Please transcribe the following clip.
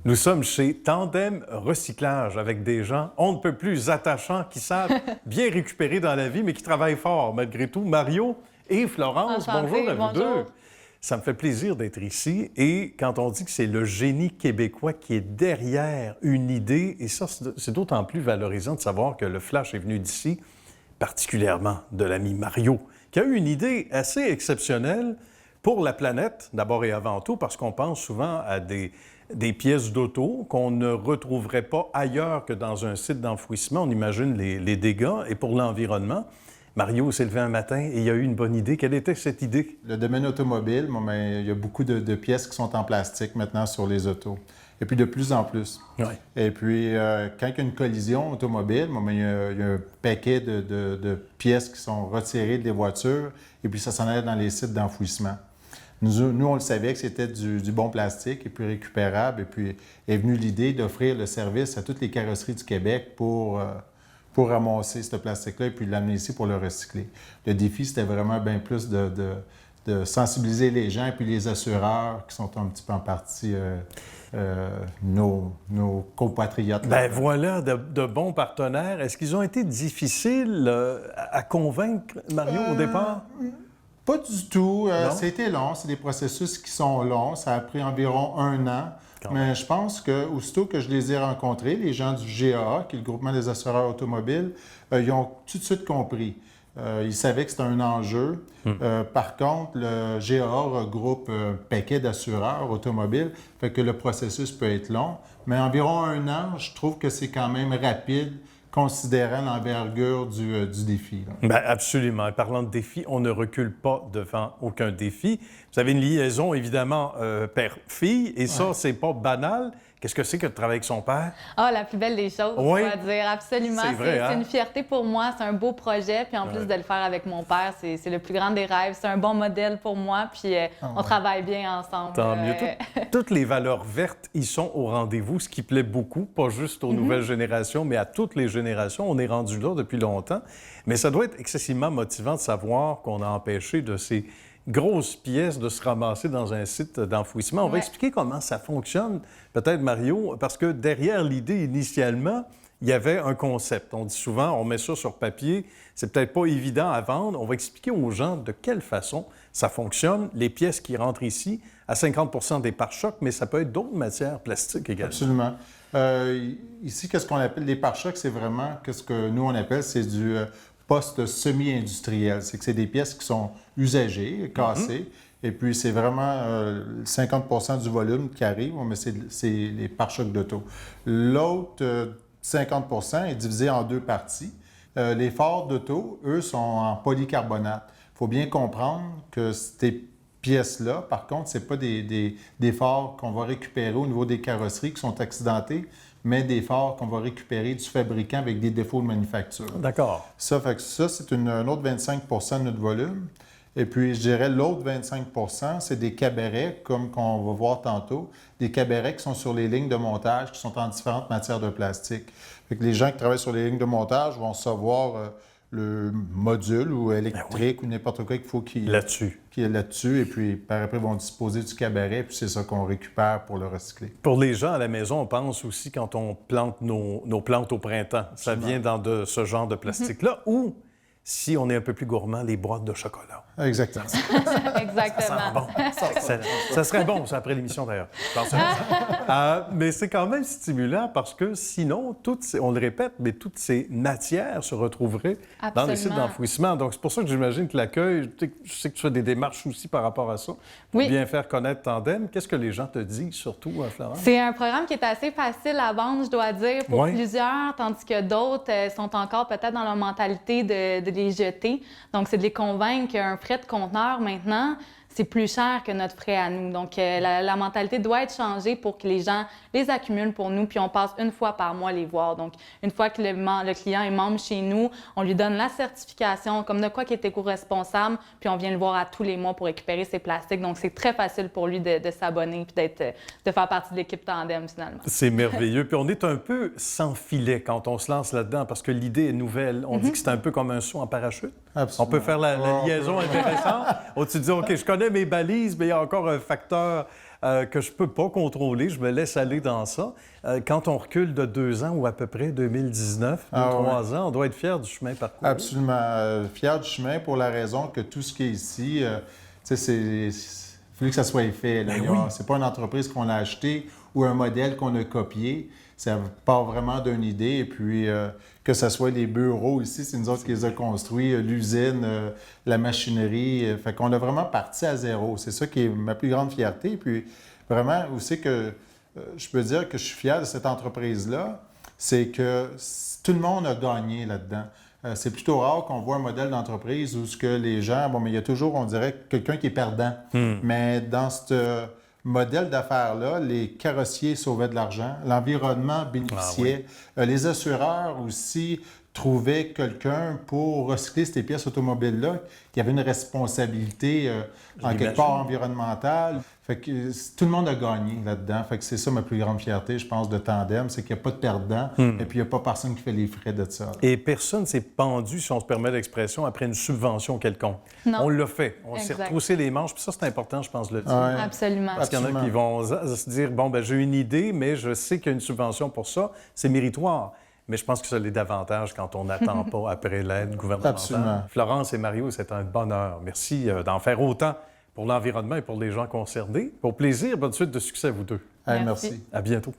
Nous sommes chez Tandem Recyclage avec des gens on ne peut plus attachants qui savent bien récupérer dans la vie, mais qui travaillent fort malgré tout. Mario et Florence, Enchantée, bonjour à vous bonjour. deux. Ça me fait plaisir d'être ici. Et quand on dit que c'est le génie québécois qui est derrière une idée, et ça, c'est d'autant plus valorisant de savoir que le flash est venu d'ici, particulièrement de l'ami Mario, qui a eu une idée assez exceptionnelle pour la planète, d'abord et avant tout, parce qu'on pense souvent à des pièces d'auto qu'on ne retrouverait pas ailleurs que dans un site d'enfouissement. On imagine les dégâts. Et pour l'environnement, Mario s'est levé un matin et il a eu une bonne idée. Quelle était cette idée? Le domaine automobile, il y a beaucoup de pièces qui sont en plastique maintenant sur les autos. Et puis de plus en plus. Oui. Et puis, quand il y a une collision automobile, il y a un paquet de pièces qui sont retirées des voitures et puis ça s'en allait dans les sites d'enfouissement. Nous, on le savait que c'était du bon plastique et puis récupérable. Et puis est venue l'idée d'offrir le service à toutes les carrosseries du Québec pour ramasser ce plastique-là et puis l'amener ici pour le recycler. Le défi, c'était vraiment bien plus de sensibiliser les gens et puis les assureurs qui sont un petit peu en partie nos compatriotes. Ben voilà, de bons partenaires. Est-ce qu'ils ont été difficiles à convaincre, Mario, au départ? Pas du tout. Non? C'était long. C'est des processus qui sont longs. Ça a pris environ 1 an. Mais je pense que aussitôt que je les ai rencontrés, les gens du GAA, qui est le groupement des assureurs automobiles, ils ont tout de suite compris. Ils savaient que c'était un enjeu. Par contre, le GAA regroupe un paquet d'assureurs automobiles, fait que le processus peut être long. Mais environ 1 an, je trouve que c'est quand même rapide, considérant l'envergure du défi. Bien, absolument. Et parlant de défi, on ne recule pas devant aucun défi. Vous avez une liaison, évidemment, père-fille, et ça, c'est pas banal. Qu'est-ce que c'est que de travailler avec son père? Ah, la plus belle des choses, Oui. on va dire. Absolument. C'est vrai, hein? C'est une fierté pour moi. C'est un beau projet. Puis en plus de le faire avec mon père, c'est le plus grand des rêves. C'est un bon modèle pour moi. Puis on travaille bien ensemble. Tant mieux. Toutes les valeurs vertes, ils sont au rendez-vous, ce qui plaît beaucoup, pas juste aux nouvelles générations, mais à toutes les générations. On est rendu là depuis longtemps. Mais ça doit être excessivement motivant de savoir qu'on a empêché de ces grosses pièces de se ramasser dans un site d'enfouissement. On va expliquer comment ça fonctionne, peut-être, Mario, parce que derrière l'idée, initialement, il y avait un concept. On dit souvent, on met ça sur papier, c'est peut-être pas évident à vendre. On va expliquer aux gens de quelle façon ça fonctionne, les pièces qui rentrent ici, à 50 des pare-chocs, mais ça peut être d'autres matières plastiques également. Absolument. Ici, qu'est-ce qu'on appelle les pare-chocs? C'est vraiment, qu'est-ce que nous, on appelle, c'est du post-semi-industriel. C'est que c'est des pièces qui sont usagées, cassées, et puis c'est vraiment 50 du volume qui arrive, mais c'est les pare-chocs d'auto. L'autre 50 est divisé en 2 parties. Les phares d'auto, eux, sont en polycarbonate. Il faut bien comprendre que ces pièces-là, par contre, ce n'est pas des phares qu'on va récupérer au niveau des carrosseries qui sont accidentés, mais des phares qu'on va récupérer du fabricant avec des défauts de manufacture. D'accord. Ça, c'est un autre 25 de notre volume. Et puis, je dirais, l'autre 25 c'est des cabarets, comme qu'on va voir tantôt, des cabarets qui sont sur les lignes de montage, qui sont en différentes matières de plastique. Fait que les gens qui travaillent sur les lignes de montage vont savoir le module ou électrique ou n'importe quoi qu'il faut qui est là-dessus. Et puis, par après, ils vont disposer du cabaret, puis c'est ça qu'on récupère pour le recycler. Pour les gens à la maison, on pense aussi quand on plante nos plantes au printemps. Ça vient dans ce genre de plastique-là. Ou, si on est un peu plus gourmand, les boîtes de chocolat. Exactement. Exactement. Ça serait bon, ça, après l'émission, d'ailleurs. Mais c'est quand même stimulant parce que sinon, on le répète, mais toutes ces matières se retrouveraient dans les sites d'enfouissement. Donc, c'est pour ça que j'imagine que l'accueil, je sais que tu fais des démarches aussi par rapport à ça, pour bien faire connaître Tandem. Qu'est-ce que les gens te disent, surtout, Florence? C'est un programme qui est assez facile à vendre, je dois dire, pour plusieurs, tandis que d'autres sont encore peut-être dans leur mentalité de les jeter. Donc, c'est de les convaincre qu'un frais de conteneur, maintenant, c'est plus cher que notre frais à nous. Donc, la mentalité doit être changée pour que les gens les accumulent pour nous, puis on passe 1 fois par mois les voir. Donc, une fois que le client est membre chez nous, on lui donne la certification comme de quoi qu'il est éco-responsable, puis on vient le voir à tous les mois pour récupérer ses plastiques. Donc, c'est très facile pour lui de s'abonner puis de faire partie de l'équipe Tandem, finalement. C'est merveilleux. Puis on est un peu sans filet quand on se lance là-dedans, parce que l'idée est nouvelle. On dit que c'est un peu comme un saut en parachute. Absolument. On peut faire la liaison intéressante. Tu te dis, OK, je connais connais mes balises, mais il y a encore un facteur que je ne peux pas contrôler. Je me laisse aller dans ça. Quand on recule de 2 ans ou à peu près 2019, 3 ans, on doit être fier du chemin parcouru. Absolument. Fier du chemin pour la raison que tout ce qui est ici, tu sais, il faut que ça soit fait. C'est pas une entreprise qu'on a achetée ou un modèle qu'on a copié. Ça part vraiment d'une idée. Et puis, que ce soit les bureaux ici, c'est nous autres qui les avons construits, l'usine, la machinerie. Fait qu'on a vraiment parti à zéro. C'est ça qui est ma plus grande fierté. Puis, vraiment, aussi que je peux dire que je suis fier de cette entreprise-là, c'est que tout le monde a gagné là-dedans. C'est plutôt rare qu'on voit un modèle d'entreprise où ce que les gens... Bon, mais il y a toujours, on dirait, quelqu'un qui est perdant. Mais dans ce modèle d'affaires-là, les carrossiers sauvaient de l'argent, l'environnement bénéficiait, les assureurs aussi trouvaient quelqu'un pour recycler ces pièces automobiles-là qui avait une responsabilité en quelque part environnementale. Fait que tout le monde a gagné là-dedans. Fait que c'est ça ma plus grande fierté, je pense, de Tandem, c'est qu'il n'y a pas de perdant et puis il n'y a pas personne qui fait les frais de ça. Et personne ne s'est pendu, si on se permet l'expression, après une subvention quelconque. Non. On l'a fait. On s'est retroussé les manches. Puis ça, c'est important, je pense, de le dire. Ouais. Absolument. Parce qu'il y en a qui vont se dire, bon, ben j'ai une idée, mais je sais qu'il y a une subvention pour ça. C'est méritoire. Mais je pense que ça l'est davantage quand on n'attend pas après l'aide gouvernementale. Absolument. Florence et Mario, c'est un bonheur. Merci d'en faire autant pour l'environnement et pour les gens concernés. Au plaisir, bonne suite de succès à vous deux. Merci. À bientôt.